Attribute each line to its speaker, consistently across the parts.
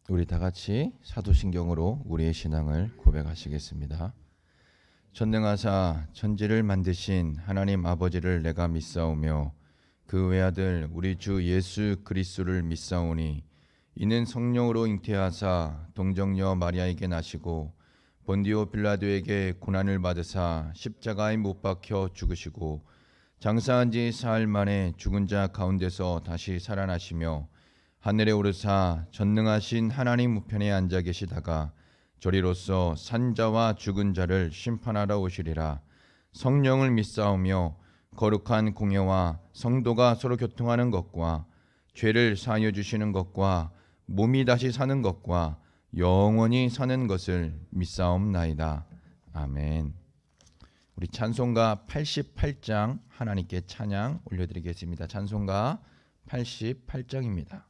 Speaker 1: 우리 다 같이 사도신경으로 우리의 신앙을 고백하시겠습니다. 전능하사 천지를 만드신 하나님 아버지를 내가 믿사오며 그 외아들 우리 주 예수 그리스도를 믿사오니 이는 성령으로 잉태하사 동정녀 마리아에게 나시고 본디오 빌라도에게 고난을 받으사 십자가에 못 박혀 죽으시고 장사한 지 사흘 만에 죽은 자 가운데서 다시 살아나시며 하늘에 오르사 전능하신 하나님 우편에 앉아 계시다가 저리로서 산자와 죽은 자를 심판하러 오시리라. 성령을 믿사오며 거룩한 공예와 성도가 서로 교통하는 것과 죄를 사하여 주시는 것과 몸이 다시 사는 것과 영원히 사는 것을 믿사옵나이다. 아멘. 우리 찬송가 88장 하나님께 찬양 올려드리겠습니다. 찬송가 88장입니다.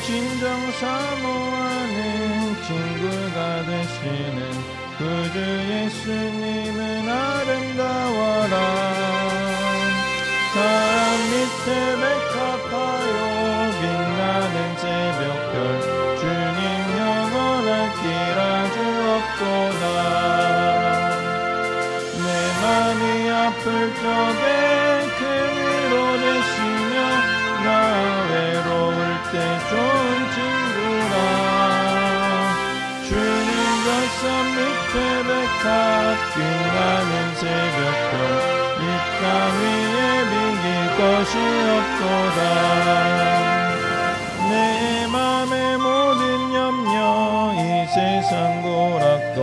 Speaker 2: 진정 사모하는 친구가 되시는 구주 예수님은 아름다워라. 사람 밑에 백합하여 빛나는 새벽별 주님 영원할 길아 주옵소서. 내 맘이 아플 적에 큰 위로 되시며 나 외로울 때 좋은 친구라. 주님 저 산 밑에 백합 빛나는 새벽별 이 땅 위에 비길 것이 없도다. 내 맘의 모든 염려 이 세상 고락도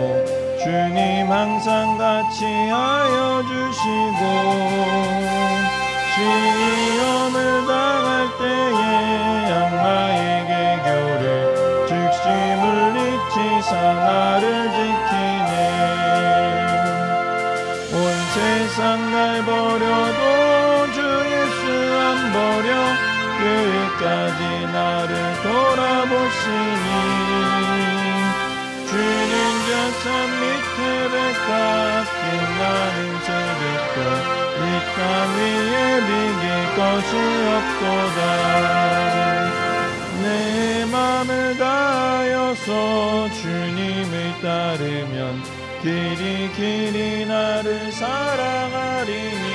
Speaker 2: 주님 항상 같이 하여 주시고 시험을 당할 때에 악마에게 교를 즉시 물리치사 나를 지키네. 온 세상 날 버려도 주 예수 안 버려 끝까지 나를 돌아보시니. 주님 저 산 밑에 백합 빛나는 새벽별 이 땅 위에 비길 것이 없도다. 내 맘을 다하여서 주님을 따르면 길이 나를 사랑하리니.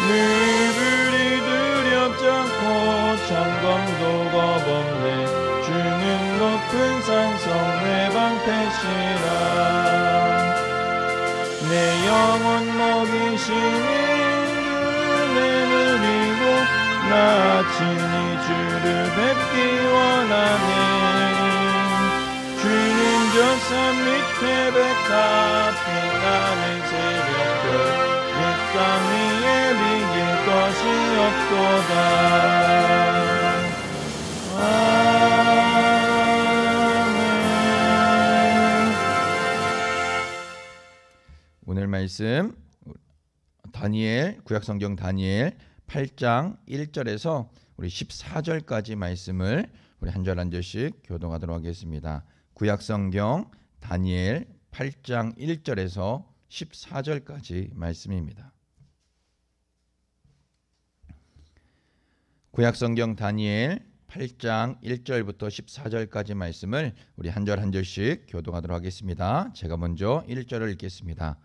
Speaker 2: 물불이 두렵지 않고 창검도 겁없네. 주는 높은 산성 내 방패시라. 내 영혼 먹이시니 주를 내누리고 나 친히 주를 뵙기 원하네. 주님 저 산 밑에 백합 빛나는 새벽별 이 땅 위에 비길 것이 없도다.
Speaker 1: 오늘 말씀 다니엘 구약성경 다니엘 8장 1절에서 우리 14절까지 말씀을 우리 한 절 한 절씩 교독하도록 하겠습니다. 구약성경 다니엘 8장 1절에서 14절까지 말씀입니다. 구약성경 다니엘 8장 1절부터 14절까지 말씀을 우리 한 절 한 절씩 교독하도록 하겠습니다. 제가 먼저 1절을 읽겠습니다.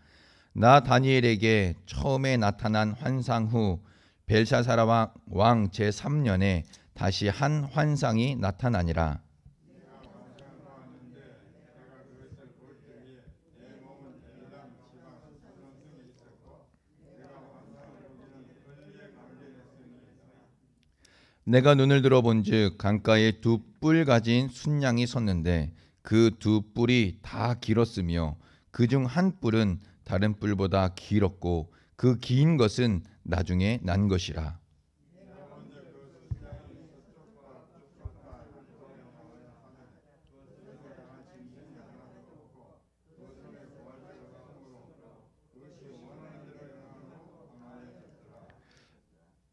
Speaker 1: 나 다니엘에게 처음에 나타난 환상 후 벨사살 왕 제3년에 다시 한 환상이 나타나니라. 내가 눈을 들어 본즉 강가에 두 뿔 가진 순양이 섰는데 그 두 뿔이 다 길었으며 그중 한 뿔은 다른 뿔보다 길었고 그 긴 것은 나중에 난 것이라.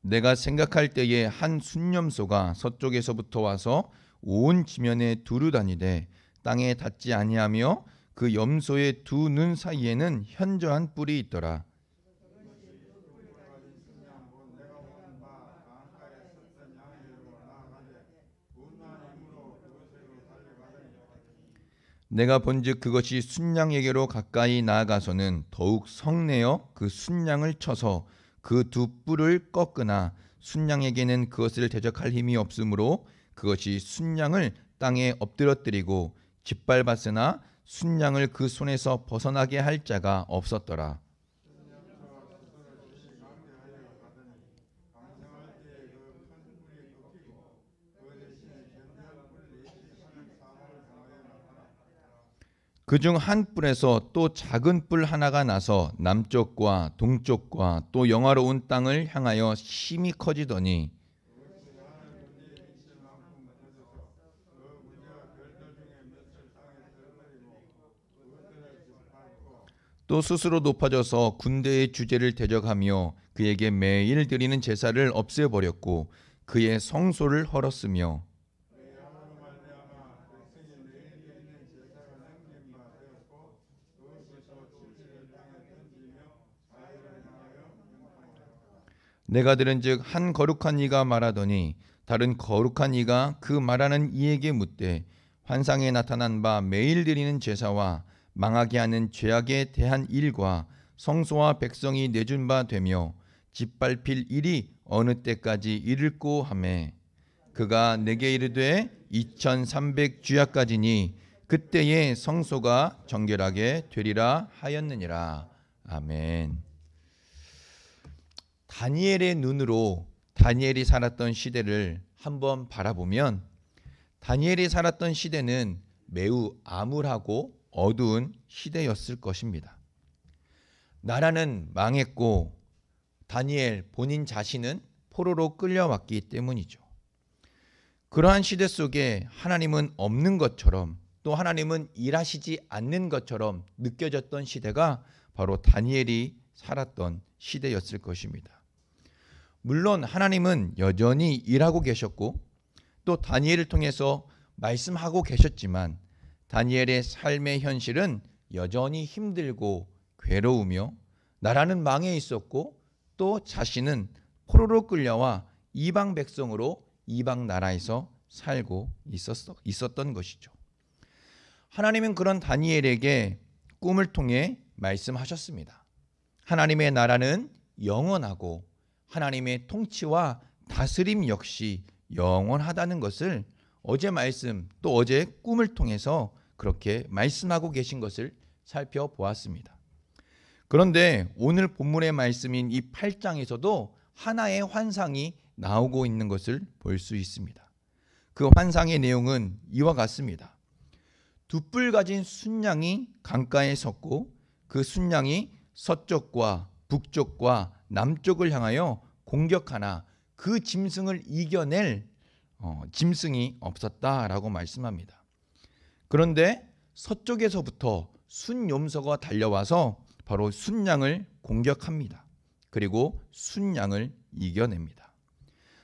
Speaker 1: 내가 생각할 때에 한 순념소가 서쪽에서부터 와서 온 지면에 두루 다니되 땅에 닿지 아니하며 그 염소의 두 눈 사이에는 현저한 뿔이 있더라. 내가 본즉 그것이 순양에게로 가까이 나아가서는 더욱 성내어 그 순양을 쳐서 그 두 뿔을 꺾으나 순양에게는 그것을 대적할 힘이 없으므로 그것이 순양을 땅에 엎드러뜨리고 짓밟았으나 순양을 그 손에서 벗어나게 할 자가 없었더라. 그중 한 뿔에서 또 작은 뿔 하나가 나서 남쪽과 동쪽과 또 영화로운 땅을 향하여 심히 커지더니 또 스스로 높아져서 군대의 주제를 대적하며 그에게 매일 드리는 제사를 없애버렸고 그의 성소를 헐었으며 내가 들은즉 한 거룩한 이가 말하더니 다른 거룩한 이가 그 말하는 이에게 묻되 환상에 나타난 바 매일 드리는 제사와 망하게 하는 죄악에 대한 일과 성소와 백성이 내준 바 되며 짓밟힐 일이 어느 때까지 이를꼬 하매 그가 내게 이르되 2300주야까지니 그때에 성소가 정결하게 되리라 하였느니라. 아멘. 다니엘의 눈으로 다니엘이 살았던 시대를 한번 바라보면 다니엘이 살았던 시대는 매우 암울하고 어두운 시대였을 것입니다. 나라는 망했고 다니엘 본인 자신은 포로로 끌려왔기 때문이죠. 그러한 시대 속에 하나님은 없는 것처럼 또 하나님은 일하시지 않는 것처럼 느껴졌던 시대가 바로 다니엘이 살았던 시대였을 것입니다. 물론 하나님은 여전히 일하고 계셨고 또 다니엘을 통해서 말씀하고 계셨지만 다니엘의 삶의 현실은 여전히 힘들고 괴로우며 나라는 망해 있었고 또 자신은 포로로 끌려와 이방 백성으로 이방 나라에서 살고 있었던 것이죠. 하나님은 그런 다니엘에게 꿈을 통해 말씀하셨습니다. 하나님의 나라는 영원하고 하나님의 통치와 다스림 역시 영원하다는 것을 어제 말씀 또 어제 꿈을 통해서 그렇게 말씀하고 계신 것을 살펴보았습니다. 그런데 오늘 본문의 말씀인 이 8장에서도 하나의 환상이 나오고 있는 것을 볼 수 있습니다. 그 환상의 내용은 이와 같습니다. 두 뿔 가진 순양이 강가에 섰고 그 순양이 서쪽과 북쪽과 남쪽을 향하여 공격하나 그 짐승을 이겨낼 짐승이 없었다라고 말씀합니다. 그런데 서쪽에서부터 순염소가 달려와서 바로 순양을 공격합니다. 그리고 순양을 이겨냅니다.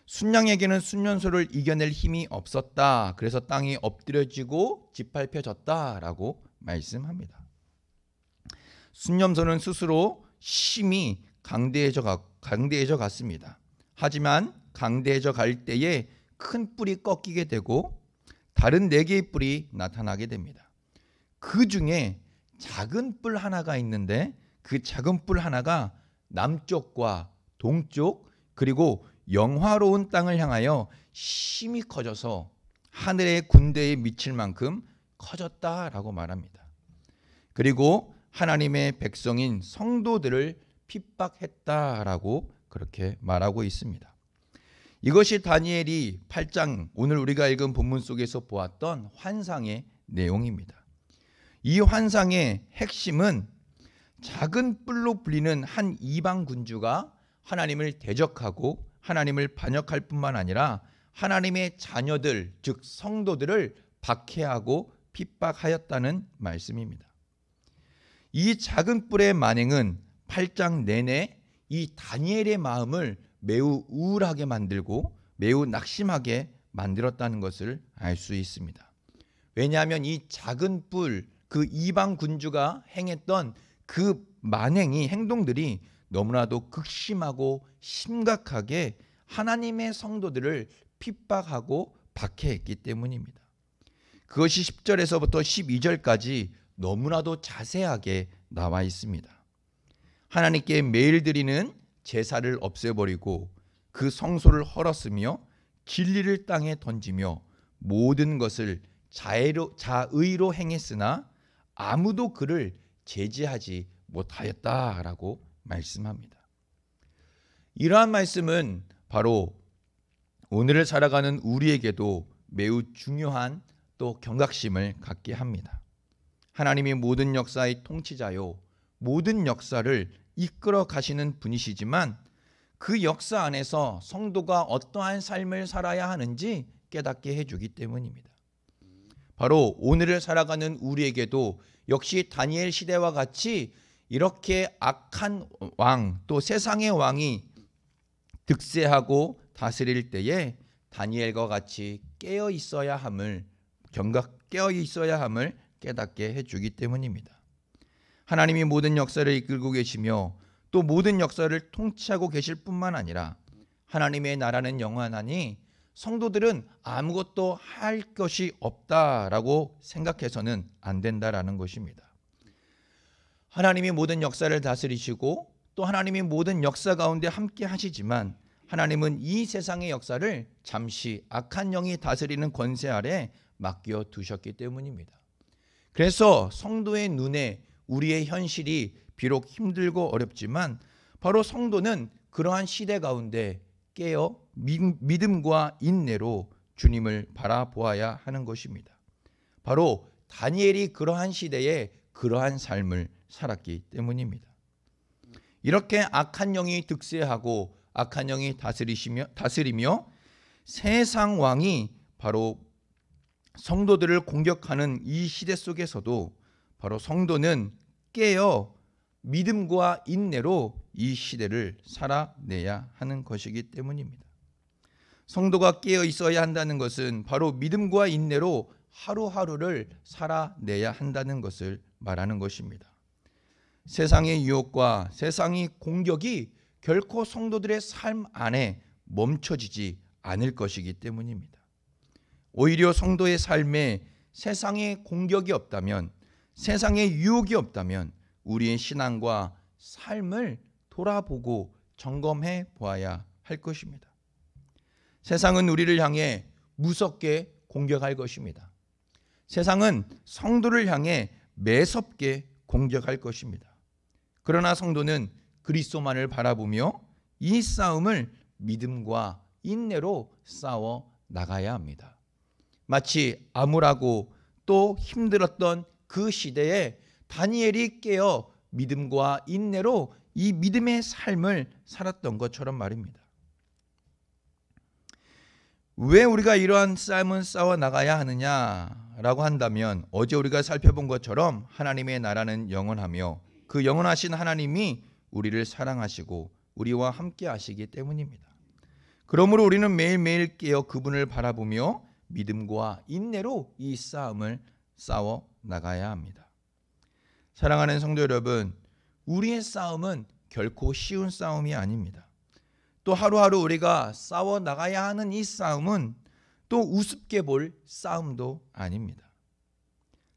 Speaker 1: 순양에게는 순염소를 이겨낼 힘이 없었다. 그래서 땅이 엎드려지고 짓밟혀졌다라고 말씀합니다. 순염소는 스스로 심히 강대해져 갔습니다. 하지만 강대해져 갈 때에 큰 뿔이 꺾이게 되고 다른 4개의 뿔이 나타나게 됩니다. 그 중에 작은 뿔 하나가 있는데 그 작은 뿔 하나가 남쪽과 동쪽 그리고 영화로운 땅을 향하여 심히 커져서 하늘의 군대에 미칠 만큼 커졌다라고 말합니다. 그리고 하나님의 백성인 성도들을 핍박했다라고 그렇게 말하고 있습니다. 이것이 다니엘이 8장 오늘 우리가 읽은 본문 속에서 보았던 환상의 내용입니다. 이 환상의 핵심은 작은 뿔로 불리는 한 이방 군주가 하나님을 대적하고 하나님을 반역할 뿐만 아니라 하나님의 자녀들 즉 성도들을 박해하고 핍박하였다는 말씀입니다. 이 작은 뿔의 만행은 8장 내내 이 다니엘의 마음을 매우 우울하게 만들고 매우 낙심하게 만들었다는 것을 알 수 있습니다. 왜냐하면 이 작은 뿔, 그 이방 군주가 행했던 그 만행이, 행동들이 너무나도 극심하고 심각하게 하나님의 성도들을 핍박하고 박해했기 때문입니다. 그것이 10절에서부터 12절까지 너무나도 자세하게 나와 있습니다. 하나님께 매일 드리는 제사를 없애버리고 그 성소를 헐었으며 진리를 땅에 던지며 모든 것을 자의로 행했으나 아무도 그를 제지하지 못하였다라고 말씀합니다. 이러한 말씀은 바로 오늘을 살아가는 우리에게도 매우 중요한 또 경각심을 갖게 합니다. 하나님이 모든 역사의 통치자요, 모든 역사를 이끌어 가시는 분이시지만 그 역사 안에서 성도가 어떠한 삶을 살아야 하는지 깨닫게 해주기 때문입니다. 바로 오늘을 살아가는 우리에게도 역시 다니엘 시대와 같이 이렇게 악한 왕, 또 세상의 왕이 득세하고 다스릴 때에 다니엘과 같이 깨어 있어야 함을 깨닫게 해주기 때문입니다. 하나님이 모든 역사를 이끌고 계시며 또 모든 역사를 통치하고 계실 뿐만 아니라 하나님의 나라는 영원하니 성도들은 아무것도 할 것이 없다라고 생각해서는 안 된다라는 것입니다. 하나님이 모든 역사를 다스리시고 또 하나님이 모든 역사 가운데 함께 하시지만 하나님은 이 세상의 역사를 잠시 악한 영이 다스리는 권세 아래 맡겨 두셨기 때문입니다. 그래서 성도의 눈에 우리의 현실이 비록 힘들고 어렵지만 바로 성도는 그러한 시대 가운데 깨어 믿음과 인내로 주님을 바라보아야 하는 것입니다. 바로 다니엘이 그러한 시대에 그러한 삶을 살았기 때문입니다. 이렇게 악한 영이 득세하고 악한 영이 다스리며 세상 왕이 바로 성도들을 공격하는 이 시대 속에서도 바로 성도는 깨어 믿음과 인내로 이 시대를 살아내야 하는 것이기 때문입니다. 성도가 깨어 있어야 한다는 것은 바로 믿음과 인내로 하루하루를 살아내야 한다는 것을 말하는 것입니다. 세상의 유혹과 세상의 공격이 결코 성도들의 삶 안에 멈춰지지 않을 것이기 때문입니다. 오히려 성도의 삶에 세상의 공격이 없다면, 세상의 유혹이 없다면 우리의 신앙과 삶을 돌아보고 점검해 보아야 할 것입니다. 세상은 우리를 향해 무섭게 공격할 것입니다. 세상은 성도를 향해 매섭게 공격할 것입니다. 그러나 성도는 그리스도만을 바라보며 이 싸움을 믿음과 인내로 싸워 나가야 합니다. 마치 암울하고 또 힘들었던 그 시대에 다니엘이 깨어 믿음과 인내로 이 믿음의 삶을 살았던 것처럼 말입니다. 왜 우리가 이러한 싸움을 싸워 나가야 하느냐라고 한다면 어제 우리가 살펴본 것처럼 하나님의 나라는 영원하며 그 영원하신 하나님이 우리를 사랑하시고 우리와 함께 하시기 때문입니다. 그러므로 우리는 매일매일 깨어 그분을 바라보며 믿음과 인내로 이 싸움을 싸워 나가야 합니다. 사랑하는 성도 여러분, 우리의 싸움은 결코 쉬운 싸움이 아닙니다. 또 하루하루 우리가 싸워 나가야 하는 이 싸움은 또 우습게 볼 싸움도 아닙니다.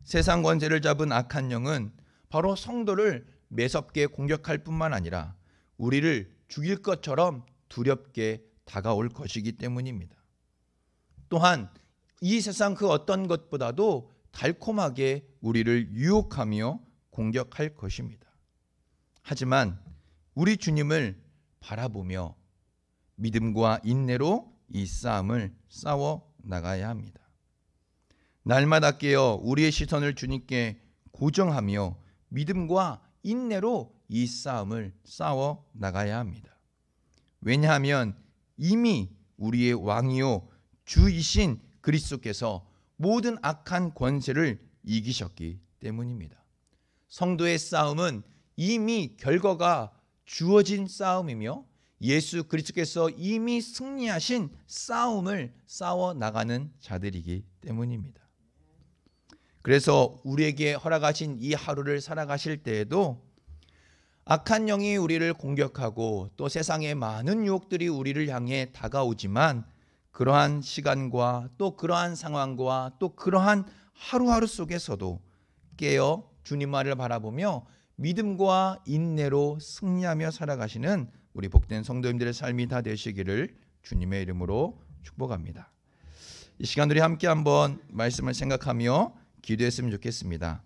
Speaker 1: 세상 권세를 잡은 악한 영은 바로 성도를 매섭게 공격할 뿐만 아니라 우리를 죽일 것처럼 두렵게 다가올 것이기 때문입니다. 또한 이 세상 그 어떤 것보다도 달콤하게 우리를 유혹하며 공격할 것입니다. 하지만 우리 주님을 바라보며 믿음과 인내로 이 싸움을 싸워 나가야 합니다. 날마다 깨어 우리의 시선을 주님께 고정하며 믿음과 인내로 이 싸움을 싸워 나가야 합니다. 왜냐하면 이미 우리의 왕이요 주이신 그리스도께서 모든 악한 권세를 이기셨기 때문입니다. 성도의 싸움은 이미 결과가 주어진 싸움이며 예수 그리스도께서 이미 승리하신 싸움을 싸워 나가는 자들이기 때문입니다. 그래서 우리에게 허락하신 이 하루를 살아가실 때에도 악한 영이 우리를 공격하고 또 세상의 많은 유혹들이 우리를 향해 다가오지만 그러한 시간과 또 그러한 상황과 또 그러한 하루하루 속에서도 깨어 주님 말을 바라보며 믿음과 인내로 승리하며 살아가시는 우리 복된 성도님들의 삶이 다 되시기를 주님의 이름으로 축복합니다. 이 시간 우리 함께 한번 말씀을 생각하며 기도했으면 좋겠습니다.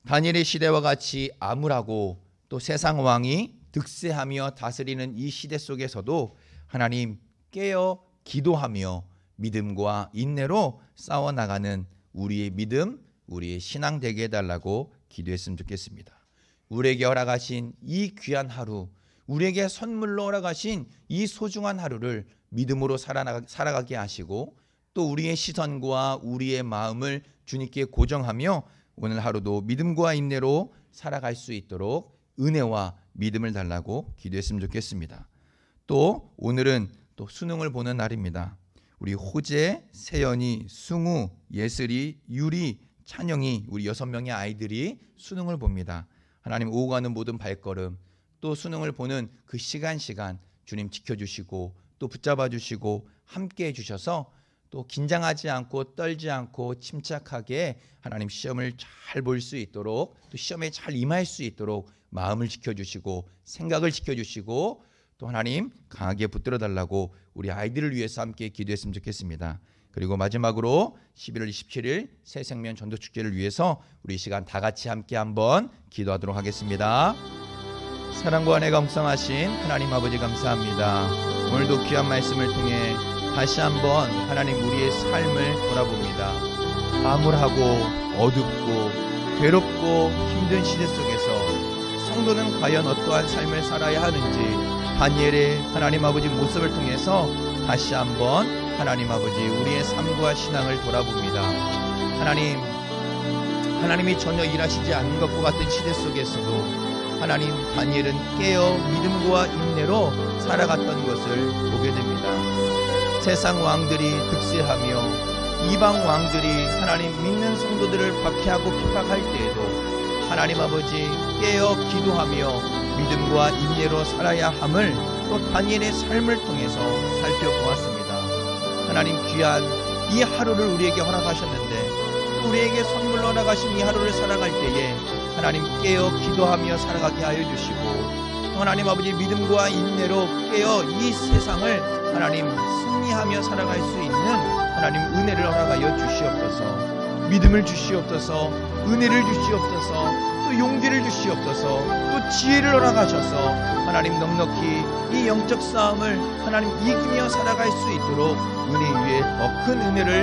Speaker 1: 다니엘의 시대와 같이 암울하고 또 세상 왕이 득세하며 다스리는 이 시대 속에서도 하나님 깨어 기도하며 믿음과 인내로 싸워나가는 우리의 믿음, 우리의 신앙 되게 해달라고 기도했으면 좋겠습니다. 우리에게 허락하신 이 귀한 하루, 우리에게 선물로 허락하신 이 소중한 하루를 믿음으로 살아가게 하시고 또 우리의 시선과 우리의 마음을 주님께 고정하며 오늘 하루도 믿음과 인내로 살아갈 수 있도록 은혜와 믿음을 달라고 기도했으면 좋겠습니다. 또 오늘은 또 수능을 보는 날입니다. 우리 호재, 세연이, 승우, 예슬이, 유리, 찬영이 우리 6명의 아이들이 수능을 봅니다. 하나님 오고 가는 모든 발걸음 또 수능을 보는 그 시간 주님 지켜주시고 또 붙잡아 주시고 함께 해주셔서 또 긴장하지 않고 떨지 않고 침착하게 하나님 시험을 잘 볼 수 있도록 또 시험에 잘 임할 수 있도록 마음을 지켜주시고 생각을 지켜주시고 또 하나님 강하게 붙들어 달라고 우리 아이들을 위해서 함께 기도했으면 좋겠습니다. 그리고 마지막으로 11월 27일 새생명 전도축제를 위해서 우리 이 시간 다 같이 함께 한번 기도하도록 하겠습니다. 사랑과 은혜가 풍성하신 하나님 아버지 감사합니다. 오늘도 귀한 말씀을 통해 다시 한번 하나님 우리의 삶을 돌아봅니다. 암울하고 어둡고 괴롭고 힘든 시대 속에서 성도는 과연 어떠한 삶을 살아야 하는지 다니엘의 하나님 아버지 모습을 통해서 다시 한번 하나님 아버지 우리의 삶과 신앙을 돌아봅니다. 하나님이 전혀 일하시지 않는 것과 같은 시대 속에서도 하나님 다니엘은 깨어 믿음과 인내로 살아갔던 것을 보게 됩니다. 세상 왕들이 득세하며 이방 왕들이 하나님 믿는 성도들을 박해하고 핍박할 때에도 하나님 아버지 깨어 기도하며 믿음과 인내로 살아야 함을 또 다니엘의 삶을 통해서 살펴보았습니다. 하나님 귀한 이 하루를 우리에게 허락하셨는데 또 우리에게 선물로 허락하신 이 하루를 살아갈 때에 하나님 깨어 기도하며 살아가게 하여 주시고 또 하나님 아버지 믿음과 인내로 깨어 이 세상을 하나님 승리하며 살아갈 수 있는 하나님 은혜를 허락하여 주시옵소서. 믿음을 주시옵소서. 은혜를 주시옵소서. 또 용기를 주시옵소서. 또 지혜를 허락하셔서 하나님 넉넉히 이 영적 싸움을 하나님 이기며 살아갈 수 있도록 은혜 위에 더 큰 은혜를